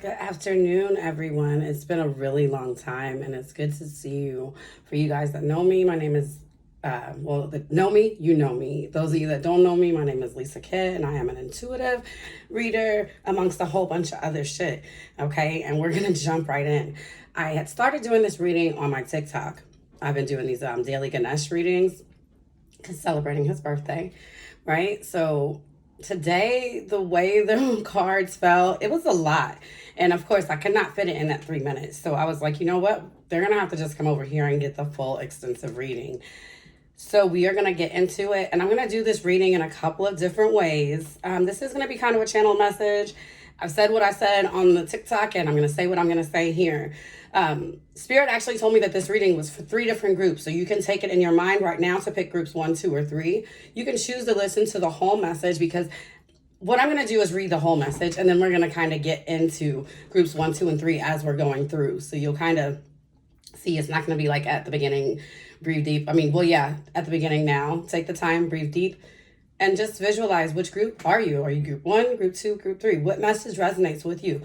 Good afternoon, everyone. It's been a really long time, and it's good to see you. For you guys that know me, my name is, that know me, you know me. Those of you that don't know me, my name is Lisa Kidd, and I am an intuitive reader amongst a whole bunch of other shit. Okay, and we're gonna jump right in. I had started doing this reading on my TikTok. I've been doing these daily Ganesh readings, celebrating his birthday, right? So today, the way the cards fell, it was a lot. And of course, I could not fit it in that 3 minutes. So I was like, you know what? They're going to have to just come over here and get the full extensive reading. So we are going to get into it. And I'm going to do this reading in a couple of different ways. This is going to be kind of a channel message. I've said what I said on the TikTok, and I'm going to say what I'm going to say here. Spirit actually told me that this reading was for 3 different groups. So you can take it in your mind right now to pick groups 1, 2, or 3. You can choose to listen to the whole message, because what I'm going to do is read the whole message, and then we're going to kind of get into groups 1, 2, and 3 as we're going through. So you'll kind of see it's not going to be like at the beginning, breathe deep. At the beginning now, take the time, breathe deep, and just visualize which group are you? Are you group 1, group 2, group 3? What message resonates with you?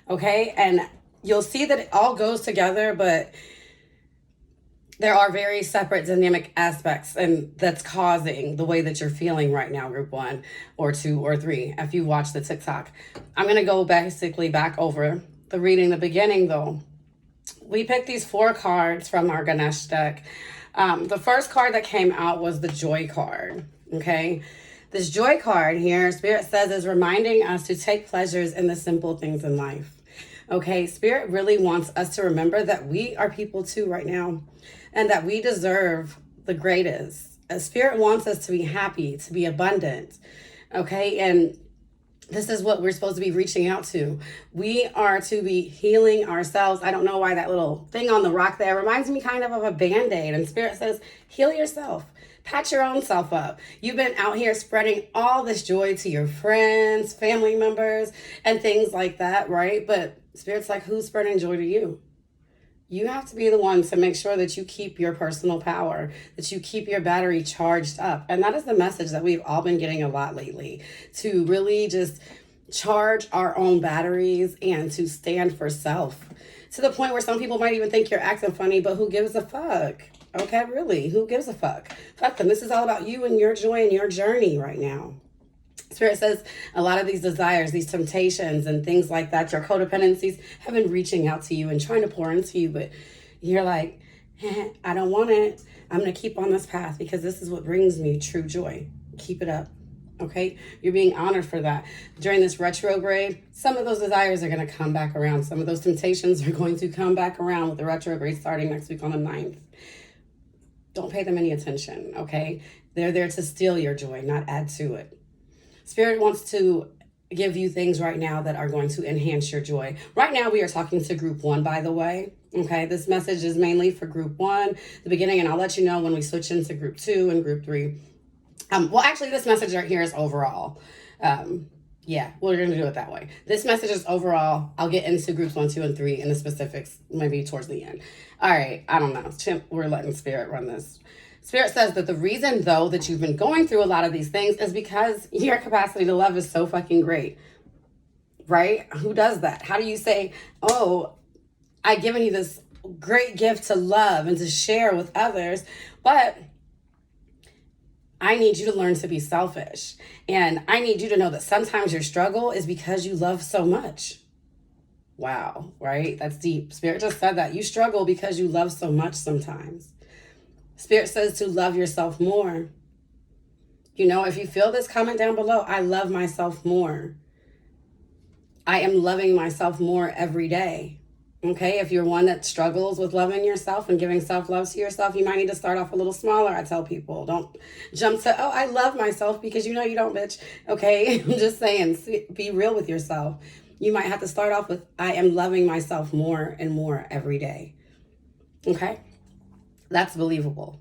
Okay, and you'll see that it all goes together, but there are very separate dynamic aspects, and that's causing the way that you're feeling right now, group 1 or 2 or 3, if you watch the TikTok. I'm going to go basically back over the reading. The beginning, though, we picked these 4 cards from our Ganesh deck. The first card that came out was the Joy card, okay? This Joy card here, Spirit says, is reminding us to take pleasures in the simple things in life. Okay, Spirit really wants us to remember that we are people too right now, and that we deserve the greatest. Spirit wants us to be happy, to be abundant, okay? And this is what we're supposed to be reaching out to. We are to be healing ourselves. I don't know why that little thing on the rock there reminds me kind of a Band-Aid. And Spirit says, heal yourself. Pat your own self up. You've been out here spreading all this joy to your friends, family members, and things like that, right? But Spirit's like, who's spreading joy to you? You have to be the one to make sure that you keep your personal power, that you keep your battery charged up. And that is the message that we've all been getting a lot lately, to really just charge our own batteries and to stand for self, to the point where some people might even think you're acting funny, but who gives a fuck? Okay, really, who gives a fuck? Fuck them. This is all about you and your joy and your journey right now. Spirit says a lot of these desires, these temptations and things like that, your codependencies, have been reaching out to you and trying to pour into you, but you're like, I don't want it. I'm going to keep on this path because this is what brings me true joy. Keep it up. Okay? You're being honored for that. During this retrograde, some of those desires are going to come back around. Some of those temptations are going to come back around with the retrograde starting next week on the 9th. Don't pay them any attention, okay? They're there to steal your joy, not add to it. Spirit wants to give you things right now that are going to enhance your joy. Right now, we are talking to group 1, by the way. Okay, this message is mainly for group 1, the beginning, and I'll let you know when we switch into group 2 and group 3. Well, actually, this message right here is overall. Yeah, we're going to do it that way. This message is overall. I'll get into groups 1, 2, and 3 in the specifics maybe towards the end. All right, I don't know. We're letting Spirit run this. Spirit says that the reason, though, that you've been going through a lot of these things is because your capacity to love is so fucking great, right? Who does that? How do you say, oh, I've given you this great gift to love and to share with others, but I need you to learn to be selfish. And I need you to know that sometimes your struggle is because you love so much. Wow, right? That's deep. Spirit just said that. You struggle because you love so much sometimes. Spirit says to love yourself more. You know, if you feel this, comment down below. I love myself more. I am loving myself more every day. Okay, if you're one that struggles with loving yourself and giving self-love to yourself, you might need to start off a little smaller. I tell people, don't jump to, oh, I love myself, because you know you don't, bitch. Okay, I'm just saying, be real with yourself. You might have to start off with, I am loving myself more and more every day. Okay? That's believable.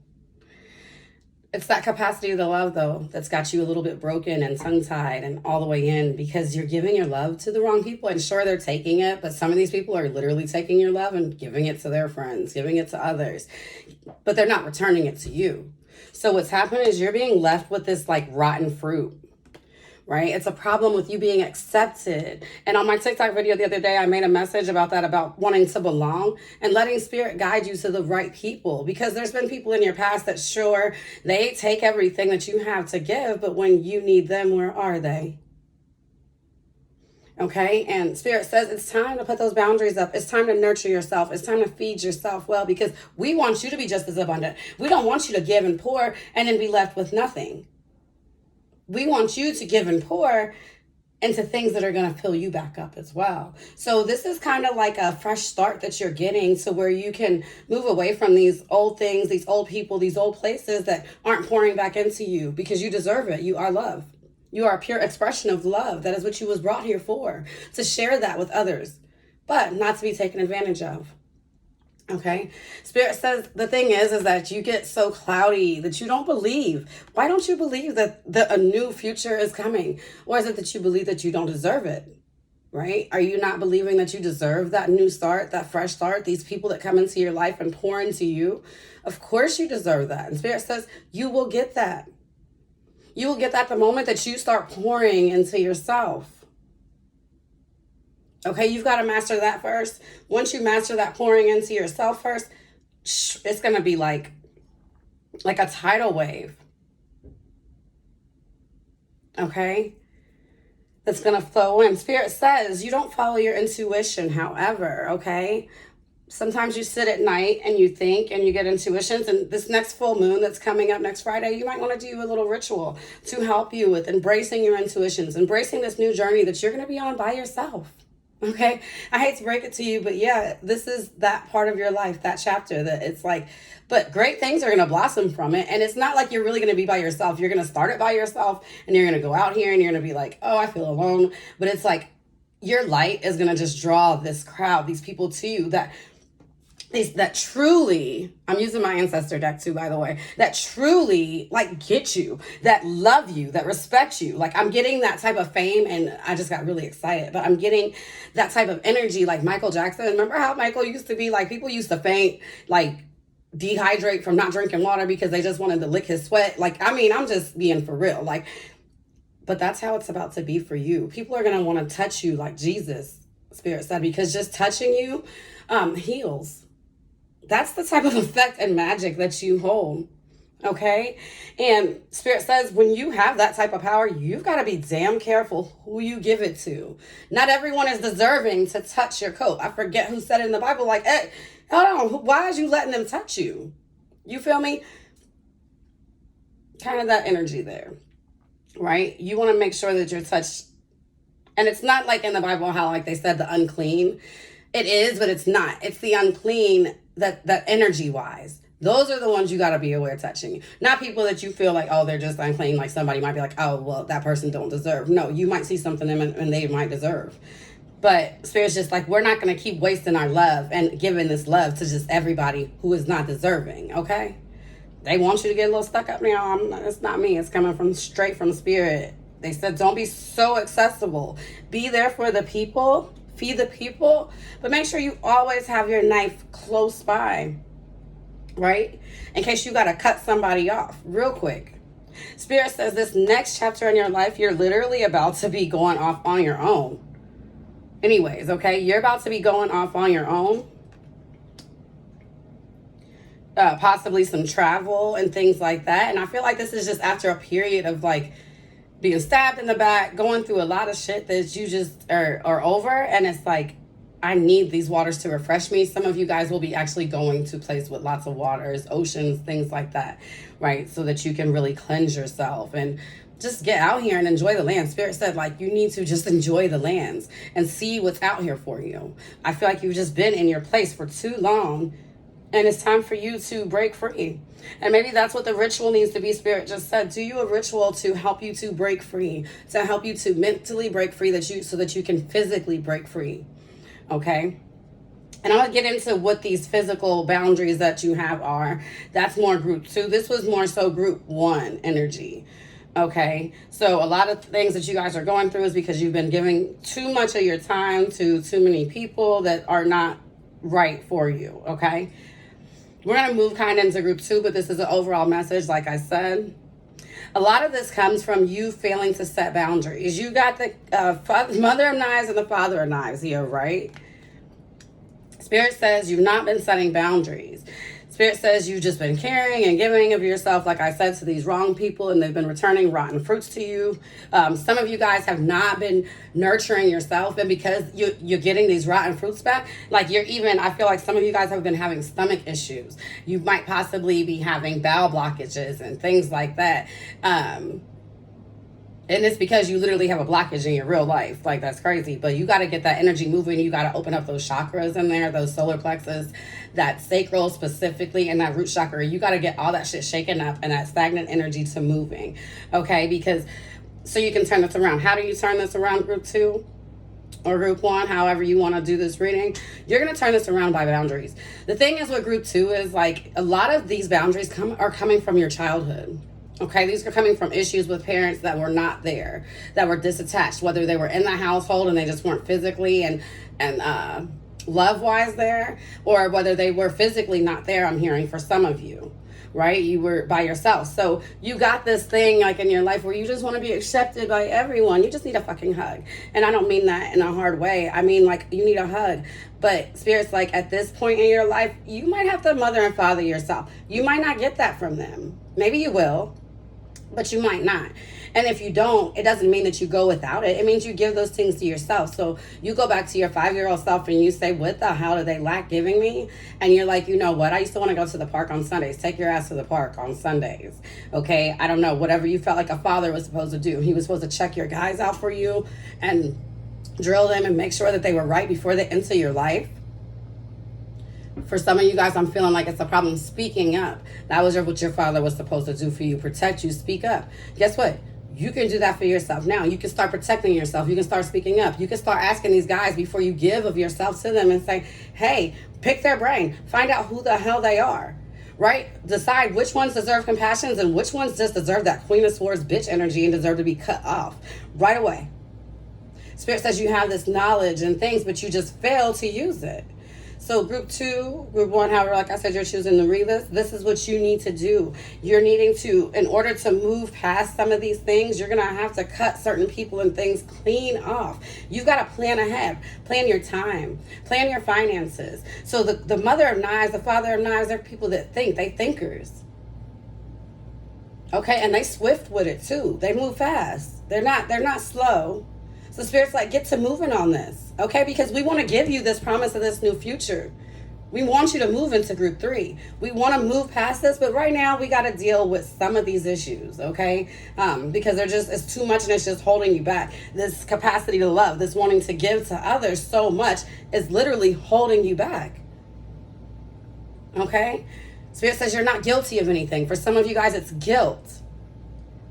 It's that capacity to love, though, that's got you a little bit broken and tongue-tied and all the way in, because you're giving your love to the wrong people. And sure, they're taking it, but some of these people are literally taking your love and giving it to their friends, giving it to others, but they're not returning it to you. So what's happening is you're being left with this like rotten fruit, right? It's a problem with you being accepted. And on my TikTok video the other day, I made a message about that, about wanting to belong and letting spirit guide you to the right people. Because there's been people in your past that sure, they take everything that you have to give, but when you need them, where are they? Okay, and spirit says it's time to put those boundaries up. It's time to nurture yourself. It's time to feed yourself well, because we want you to be just as abundant. We don't want you to give and pour and then be left with nothing. We want you to give and pour into things that are going to fill you back up as well. So this is kind of like a fresh start that you're getting, so where you can move away from these old things, these old people, these old places that aren't pouring back into you, because you deserve it. You are love. You are a pure expression of love. That is what you was brought here for, to share that with others, but not to be taken advantage of. Okay, spirit says the thing is that you get so cloudy that you don't believe. Why don't you believe that a new future is coming? Or is it that you believe that you don't deserve it? Right? Are you not believing that you deserve that new start, that fresh start, these people that come into your life and pour into you? Of course you deserve that. And spirit says you will get that. You will get that the moment that you start pouring into yourself. Okay, you've got to master that first. Once you master that pouring into yourself first, it's going to be like a tidal wave. Okay? That's going to flow in. Spirit says you don't follow your intuition, however, okay? Sometimes you sit at night and you think and you get intuitions, and this next full moon that's coming up next Friday, you might want to do a little ritual to help you with embracing your intuitions, embracing this new journey that you're going to be on by yourself. Okay, I hate to break it to you, but yeah, this is that part of your life, that chapter that it's like, but great things are going to blossom from it. And it's not like you're really going to be by yourself. You're going to start it by yourself, and you're going to go out here and you're going to be like, oh, I feel alone. But it's like your light is going to just draw this crowd, these people to you that truly, I'm using my ancestor deck too, by the way, that truly like get you, that love you, that respect you. Like I'm getting that type of fame, and I just got really excited, but I'm getting that type of energy like Michael Jackson. Remember how Michael used to be like, people used to faint, like dehydrate from not drinking water because they just wanted to lick his sweat. Like, I mean, I'm just being for real. Like, but that's how it's about to be for you. People are going to want to touch you like Jesus, Spirit said, because just touching you heals. That's the type of effect and magic that you hold, okay? And Spirit says when you have that type of power, you've got to be damn careful who you give it to. Not everyone is deserving to touch your coat. I forget who said it in the Bible, like, hey, hold on, why is you letting them touch you? You feel me? Kind of that energy there, right? You want to make sure that you're touched. And it's not like in the Bible how like they said the unclean. It is, but it's not. It's the unclean that energy wise. Those are the ones you got to be aware touching you. Not people that you feel like, oh, they're just unclean. Like somebody might be like, oh, well, that person don't deserve. No, you might see something in them and they might deserve. But Spirit's just like, we're not going to keep wasting our love and giving this love to just everybody who is not deserving, okay? They want you to get a little stuck up now. It's not me. It's coming from straight from Spirit. They said, don't be so accessible. Be there for the people. Feed the people, but make sure you always have your knife close by, right? In case you got to cut somebody off real quick. Spirit says this next chapter in your life, you're literally about to be going off on your own. Anyways, okay? You're about to be going off on your own. Possibly some travel and things like that. And I feel like this is just after a period of like being stabbed in the back, going through a lot of shit that you just are over. And it's like, I need these waters to refresh me. Some of you guys will be actually going to places with lots of waters, oceans, things like that, right? So that you can really cleanse yourself and just get out here and enjoy the land. Spirit said, like, you need to just enjoy the lands and see what's out here for you. I feel like you've just been in your place for too long, and it's time for you to break free. And maybe that's what the ritual needs to be. Spirit just said, do you a ritual to help you to break free, to help you to mentally break free, so that you can physically break free. Okay? And I'm going to get into what these physical boundaries that you have are. That's more group 2. This was more so group 1 energy. Okay? So a lot of things that you guys are going through is because you've been giving too much of your time to too many people that are not right for you. Okay? We're going to move kind of into group 2, but this is an overall message, like I said. A lot of this comes from you failing to set boundaries. You got the mother of knives and the father of knives here, right? Spirit says you've not been setting boundaries. Spirit says you've just been caring and giving of yourself, like I said, to these wrong people, and they've been returning rotten fruits to you. Some of you guys have not been nurturing yourself, and because you're getting these rotten fruits back, like I feel like some of you guys have been having stomach issues. You might possibly be having bowel blockages and things like that. And it's because you literally have a blockage in your real life. Like, that's crazy. But you got to get that energy moving. You got to open up those chakras in there, those solar plexus, that sacral specifically, and that root chakra. You got to get all that shit shaken up and that stagnant energy to moving. Okay? Because so you can turn this around. How do you turn this around, group 2? Or group 1, however you want to do this reading? You're going to turn this around by boundaries. The thing is with group 2 is, like, a lot of these boundaries are coming from your childhood. Okay, these are coming from issues with parents that were not there, that were disattached, whether they were in the household and they just weren't physically and love-wise there, or whether they were physically not there, I'm hearing, for some of you, right? You were by yourself. So you got this thing, like, in your life where you just want to be accepted by everyone. You just need a fucking hug. And I don't mean that in a hard way. I mean, like, you need a hug. But Spirit's like, at this point in your life, you might have to mother and father yourself. You might not get that from them. Maybe you will, but you might not. And if you don't, it doesn't mean that you go without it. It means you give those things to yourself. So you go back to your 5-year-old self and you say, what the hell do they lack giving me? And you're like, you know what? I used to want to go to the park on Sundays. Take your ass to the park on Sundays. Okay? I don't know. Whatever you felt like a father was supposed to do. He was supposed to check your guys out for you and drill them and make sure that they were right before they enter your life. For some of you guys, I'm feeling like it's a problem speaking up. That was what your father was supposed to do for you. Protect you, speak up. Guess what? You can do that for yourself now. You can start protecting yourself. You can start speaking up. You can start asking these guys before you give of yourself to them and say, hey, pick their brain. Find out who the hell they are, right? Decide which ones deserve compassions and which ones just deserve that Queen of Swords bitch energy and deserve to be cut off right away. Spirit says you have this knowledge and things, but you just fail to use it. So group 2, group 1, however, like I said, you're choosing to read this. This is what you need to do. You're needing to, in order to move past some of these things, you're going to have to cut certain people and things clean off. You've got to plan ahead. Plan your time. Plan your finances. So the mother of knives, the father of knives, they're people that think. They thinkers. Okay, and they swift with it too. They move fast. They're not slow. So Spirit's like, get to moving on this, okay? Because we want to give you this promise of this new future. We want you to move into group 3. We want to move past this, but right now we got to deal with some of these issues, okay? Because it's too much and it's just holding you back. This capacity to love, this wanting to give to others so much is literally holding you back, okay? Spirit says you're not guilty of anything. For some of you guys, it's guilt.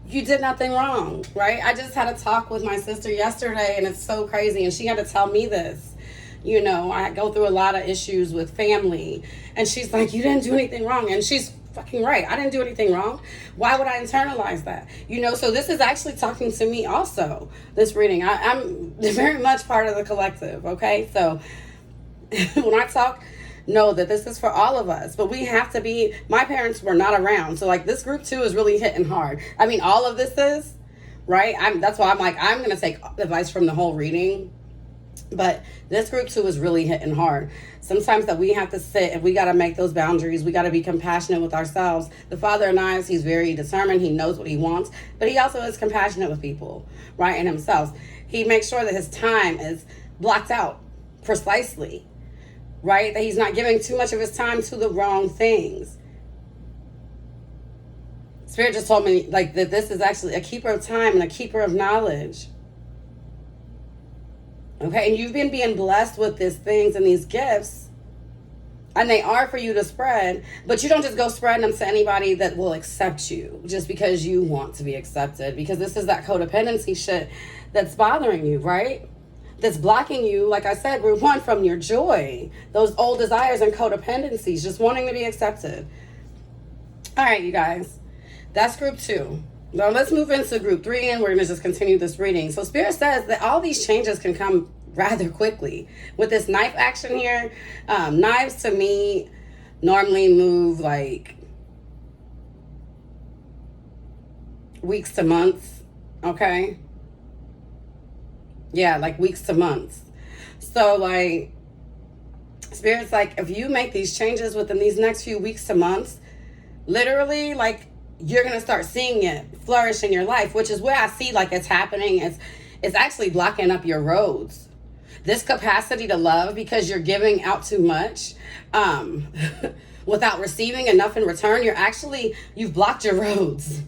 You did nothing wrong, right? I just had a talk with my sister yesterday, and it's so crazy, and she had to tell me this. You know, I go through a lot of issues with family, and she's like, you didn't do anything wrong, and she's fucking right. I didn't do anything wrong. Why would I internalize that? You know, so this is actually talking to me also, this reading. I'm very much part of the collective, okay? So when I talk, know that this is for all of us, but we have to be, my parents were not around. So like this group 2 is really hitting hard. I mean, all of this is, right? That's why I'm like, I'm going to take advice from the whole reading, but this group 2 is really hitting hard. Sometimes that we have to sit and we got to make those boundaries. We got to be compassionate with ourselves. The father of knives, he's very determined. He knows what he wants, but he also is compassionate with people, right? And himself. He makes sure that his time is blocked out precisely, right? That he's not giving too much of his time to the wrong things. Spirit just told me like that this is actually a keeper of time and a keeper of knowledge. Okay, and you've been being blessed with these things and these gifts, and they are for you to spread, but you don't just go spreading them to anybody that will accept you just because you want to be accepted, because this is that codependency shit that's bothering you, right? That's blocking you, like I said, group 1, from your joy, those old desires and codependencies, just wanting to be accepted. All right, you guys, that's group 2. Now let's move into group 3, and we're going to just continue this reading. So Spirit says that all these changes can come rather quickly. With this knife action here, knives to me normally move like weeks to months, okay? Yeah, like weeks to months. So like, Spirit's like, if you make these changes within these next few weeks to months, literally, like, you're going to start seeing it flourish in your life, which is where I see like it's happening. It's actually blocking up your roads. This capacity to love, because you're giving out too much, without receiving enough in return, you've blocked your roads.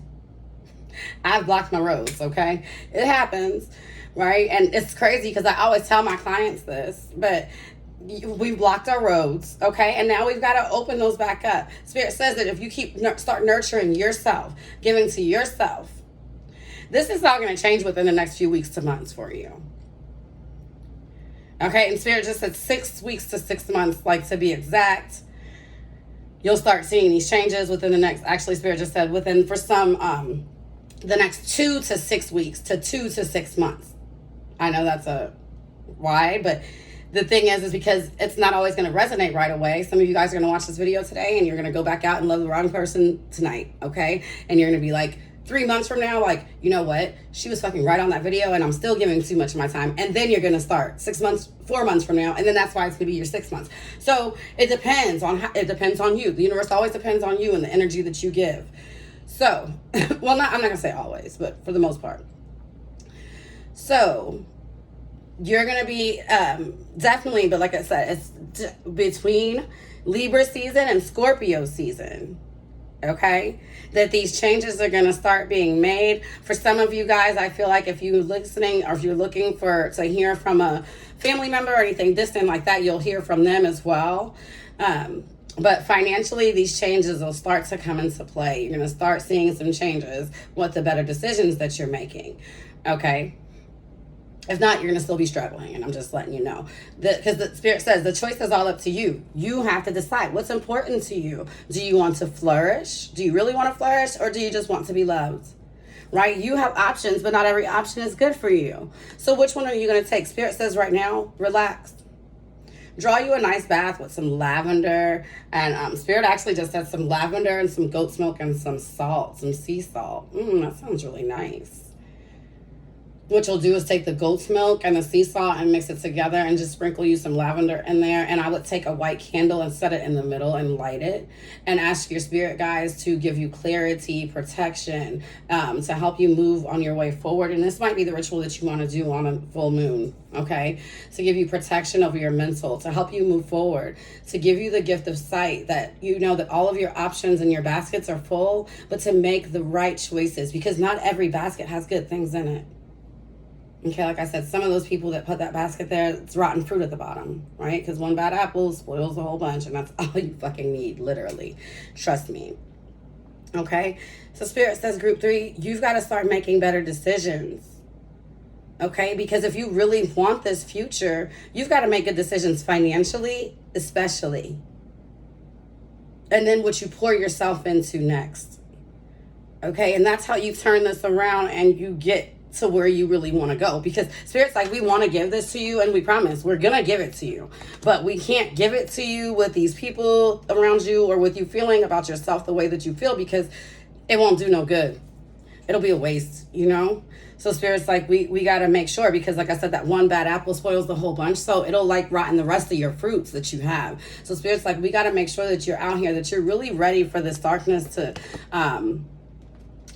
I've blocked my roads, okay? It happens, right? And it's crazy because I always tell my clients this, but we've blocked our roads, okay? And now we've got to open those back up. Spirit says that if you start nurturing yourself, giving to yourself, this is all going to change within the next few weeks to months for you. Okay, and Spirit just said 6 weeks to 6 months, like to be exact. You'll start seeing these changes within the next, actually Spirit just said within, for some, the next 2 to 6 weeks to 2 to 6 months. I know that's a wide, but the thing is because it's not always going to resonate right away. Some of you guys are going to watch this video today and you're going to go back out and love the wrong person tonight, okay? And you're going to be like, 3 months from now, like, you know what? She was fucking right on that video and I'm still giving too much of my time. And then you're going to start 6 months, 4 months from now. And then that's why it's going to be your 6 months. So it depends on you. The universe always depends on you and the energy that you give. So, well, I'm not going to say always, but for the most part. So you're going to be definitely, but like I said, it's between Libra season and Scorpio season. Okay, that these changes are going to start being made. For some of you guys, I feel like if you're listening or if you're looking to hear from a family member or anything distant like that, you'll hear from them as well. But financially, these changes will start to come into play. You're going to start seeing some changes with the better decisions that you're making. Okay. If not, you're going to still be struggling. And I'm just letting you know. Because the Spirit says the choice is all up to you. You have to decide what's important to you. Do you want to flourish? Do you really want to flourish? Or do you just want to be loved? Right? You have options, but not every option is good for you. So which one are you going to take? Spirit says right now, relax. Draw you a nice bath with some lavender. And Spirit actually just said some lavender and some goat's milk and some salt, some sea salt. That sounds really nice. What you'll do is take the goat's milk and the sea salt and mix it together and just sprinkle you some lavender in there. And I would take a white candle and set it in the middle and light it and ask your spirit guides to give you clarity, protection, to help you move on your way forward. And this might be the ritual that you want to do on a full moon, okay? To give you protection over your mental, to help you move forward, to give you the gift of sight that you know that all of your options in your baskets are full, but to make the right choices because not every basket has good things in it. Okay, like I said, some of those people that put that basket there, it's rotten fruit at the bottom, right? Because one bad apple spoils a whole bunch, and that's all you fucking need, literally. Trust me. Okay? So Spirit says, Group 3, you've got to start making better decisions. Okay? Because if you really want this future, you've got to make good decisions financially, especially. And then what you pour yourself into next. Okay? And that's how you turn this around and you get to where you really want to go, because Spirit's like, we want to give this to you and we promise we're gonna give it to you, but we can't give it to you with these people around you or with you feeling about yourself the way that you feel, because it won't do no good. It'll be a waste, you know? So Spirit's like, we got to make sure, because like I said, that one bad apple spoils the whole bunch, so it'll like rotten the rest of your fruits that you have. So Spirit's like, we got to make sure that you're out here, that you're really ready for this darkness to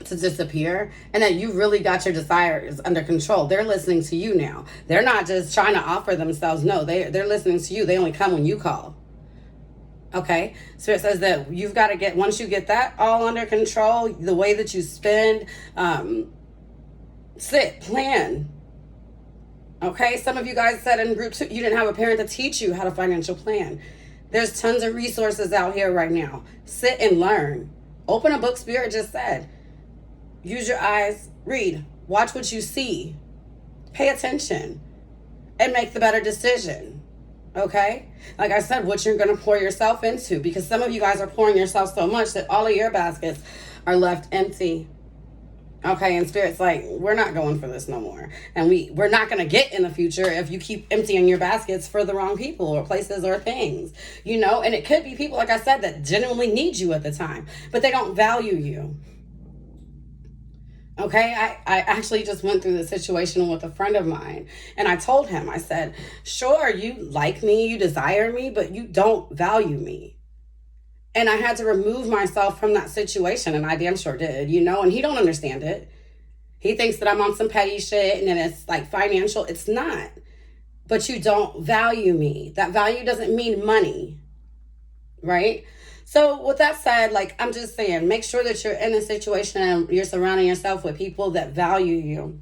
disappear, and that you really got your desires under control. They're listening to you now. They're not just trying to offer themselves. No, they're listening to you. They only come when you call. Okay? Spirit says that you've got to get, once you get that all under control, the way that you spend, plan. Okay? Some of you guys said in group 2, you didn't have a parent to teach you how to financial plan. There's tons of resources out here right now. Sit and learn. Open a book, Spirit just said. Use your eyes, read, watch what you see, pay attention, and make the better decision, okay? Like I said, what you're going to pour yourself into, because some of you guys are pouring yourself so much that all of your baskets are left empty, okay? And Spirit's like, we're not going for this no more. And we're not going to get in the future if you keep emptying your baskets for the wrong people or places or things, you know? And it could be people, like I said, that genuinely need you at the time, but they don't value you. Okay, I actually just went through the situation with a friend of mine, and I told him, I said, sure, you like me, you desire me, but you don't value me. And I had to remove myself from that situation, and I damn sure did, and he don't understand it. He thinks that I'm on some petty shit and then it's like financial. It's not. But you don't value me. That value doesn't mean money, right? So with that said, like, I'm just saying, make sure that you're in a situation and you're surrounding yourself with people that value you.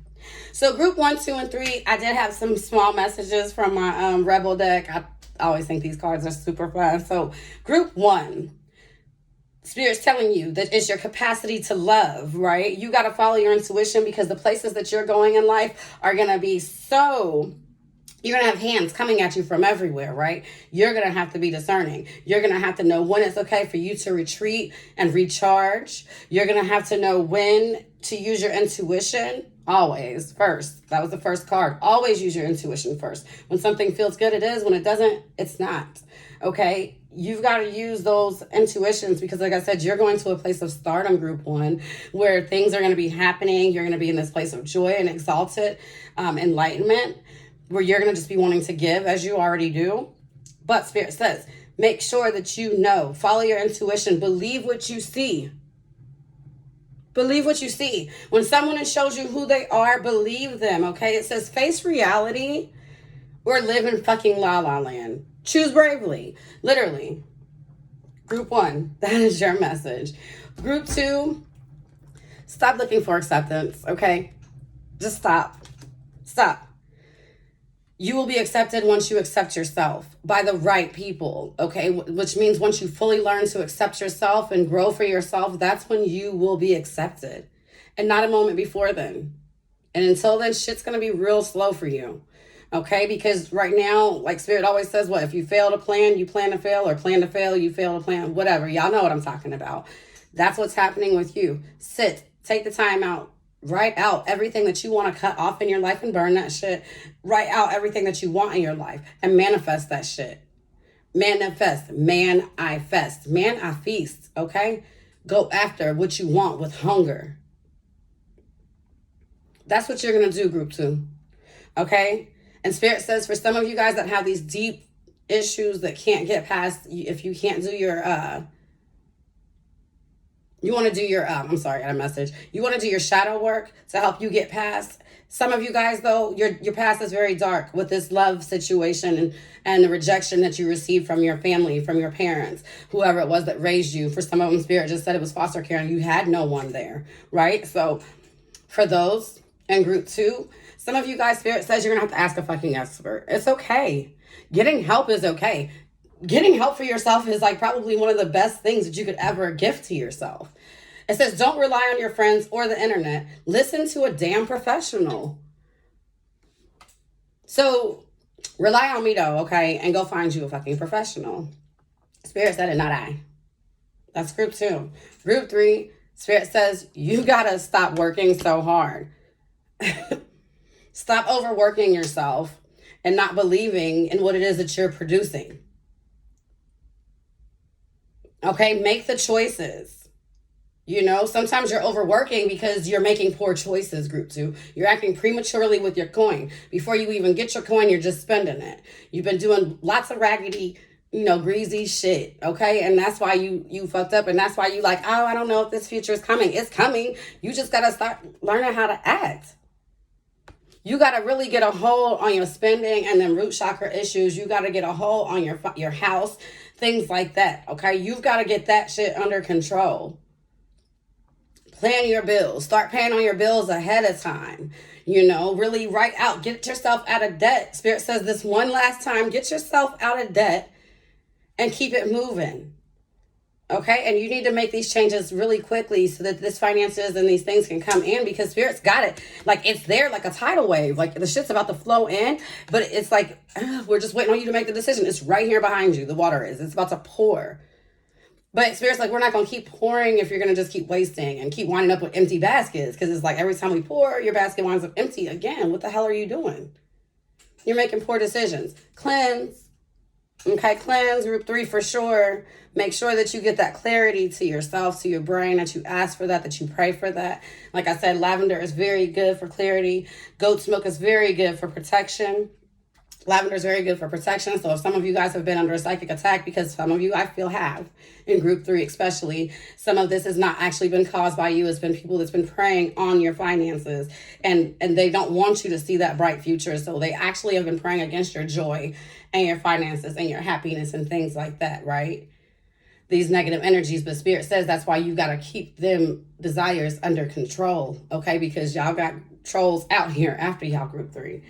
So group 1, 2, and 3, I did have some small messages from my Rebel deck. I always think these cards are super fun. So group 1, Spirit's telling you that it's your capacity to love, right? You got to follow your intuition, because the places that you're going in life are going to be you're going to have hands coming at you from everywhere, right? You're going to have to be discerning. You're going to have to know when it's okay for you to retreat and recharge. You're going to have to know when to use your intuition. Always first. That was the first card. Always use your intuition first. When something feels good, it is. When it doesn't, it's not. Okay? You've got to use those intuitions, because like I said, you're going to a place of stardom, group 1, where things are going to be happening. You're going to be in this place of joy and exalted enlightenment, where you're going to just be wanting to give as you already do. But Spirit says, make sure that you know, follow your intuition, believe what you see. Believe what you see. When someone shows you who they are, believe them, okay? It says face reality or live in fucking la la land. Choose bravely, literally. Group 1, that is your message. Group 2, stop looking for acceptance, okay? Just stop. Stop. You will be accepted once you accept yourself by the right people, okay? Which means once you fully learn to accept yourself and grow for yourself, that's when you will be accepted, and not a moment before then. And until then, shit's going to be real slow for you, okay? Because right now, like Spirit always says, what? If you fail to plan, you plan to fail, or plan to fail, you fail to plan, whatever. Y'all know what I'm talking about. That's what's happening with you. Sit, take the time out. Write out everything that you want to cut off in your life and burn that shit. Write out everything that you want in your life and manifest that shit. Manifest. Man, I fest. Man, I feast. Okay? Go after what you want with hunger. That's what you're going to do, group 2. Okay? And Spirit says for some of you guys that have these deep issues that can't get past, if you can't do your, you want to do your, I'm sorry, I got a message. You want to do your shadow work to help you get past. Some of you guys, though, your past is very dark with this love situation and the rejection that you received from your family, from your parents, whoever it was that raised you. For some of them, Spirit just said it was foster care and you had no one there, right? So for those in group 2, some of you guys, Spirit says you're going to have to ask a fucking expert. It's okay. Getting help is okay. Getting help for yourself is like probably one of the best things that you could ever gift to yourself. It says, don't rely on your friends or the internet. Listen to a damn professional. So rely on me though, okay? And go find you a fucking professional. Spirit said it, not I. That's group 2. Group 3, Spirit says you gotta stop working so hard. Stop overworking yourself and not believing in what it is that you're producing. Okay, make the choices. Sometimes you're overworking because you're making poor choices, group 2. You're acting prematurely with your coin. Before you even get your coin, you're just spending it. You've been doing lots of raggedy, greasy shit, okay? And that's why you fucked up, and that's why you like, oh, I don't know if this future is coming. It's coming. You just got to start learning how to act. You got to really get a hold on your spending and then root chakra issues. You got to get a hold on your house, things like that, okay? You've got to get that shit under control. Plan your bills. Start paying on your bills ahead of time. Really write out. Get yourself out of debt. Spirit says this one last time, get yourself out of debt and keep it moving. Okay, and you need to make these changes really quickly so that this finances and these things can come in, because Spirit's got it. Like, it's there like a tidal wave. Like, the shit's about to flow in, but it's like, we're just waiting on you to make the decision. It's right here behind you. The water is. It's about to pour. But Spirit's like, we're not going to keep pouring if you're going to just keep wasting and keep winding up with empty baskets, because it's like every time we pour, your basket winds up empty again. What the hell are you doing? You're making poor decisions. Cleanse. Okay, cleanse, group 3 for sure. Make sure that you get that clarity to yourself, to your brain, that you ask for that you pray for that. Like I said, lavender is very good for clarity. Goat's milk is very good for protection. Lavender is very good for protection. So if some of you guys have been under a psychic attack, because some of you I feel have, in group 3 especially, some of this has not actually been caused by you. It's been people that's been preying on your finances, and they don't want you to see that bright future. So they actually have been preying against your joy and your finances and your happiness and things like that, right? These negative energies, but Spirit says that's why you got to keep them desires under control, okay? Because y'all got trolls out here after y'all, group 3.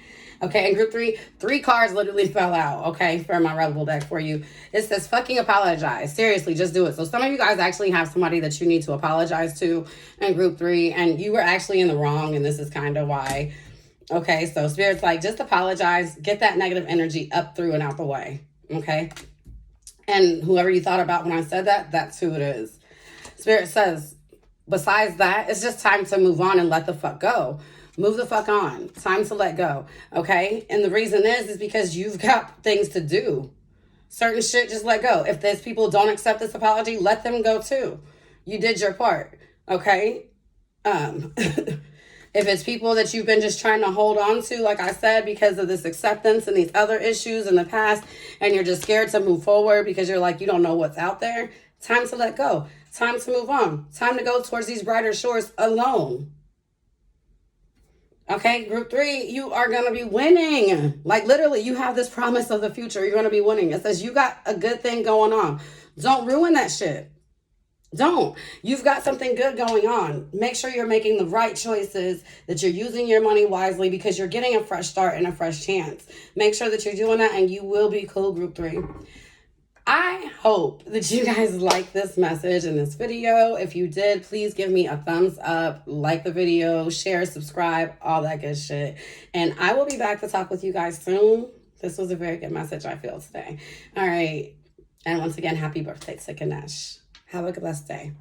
Okay, and group 3 cards literally fell out, okay, for my Rebel deck for you. It says fucking apologize. Seriously, just do it. So some of you guys actually have somebody that you need to apologize to in group 3, and you were actually in the wrong, and this is kind of why. Okay, so Spirit's like, just apologize. Get that negative energy up, through, and out the way, okay? And whoever you thought about when I said that, that's who it is. Spirit says, besides that, it's just time to move on and let the fuck go. Move the fuck on. Time to let go. Okay? And the reason is because you've got things to do. Certain shit, just let go. If there's people don't accept this apology, let them go too. You did your part. Okay? If it's people that you've been just trying to hold on to, like I said, because of this acceptance and these other issues in the past, and you're just scared to move forward because you're like, you don't know what's out there, time to let go. Time to move on. Time to go towards these brighter shores alone. Okay, group 3, you are going to be winning. Like literally, you have this promise of the future. You're going to be winning. It says you got a good thing going on. Don't ruin that shit. Don't. You've got something good going on. Make sure you're making the right choices, that you're using your money wisely, because you're getting a fresh start and a fresh chance. Make sure that you're doing that, and you will be cool, group 3. I hope that you guys like this message in this video. If you did, please give me a thumbs up, like the video, share, subscribe, all that good shit. And I will be back to talk with you guys soon. This was a very good message, I feel, today. All right. And once again, happy birthday to Ganesh. Have a blessed day.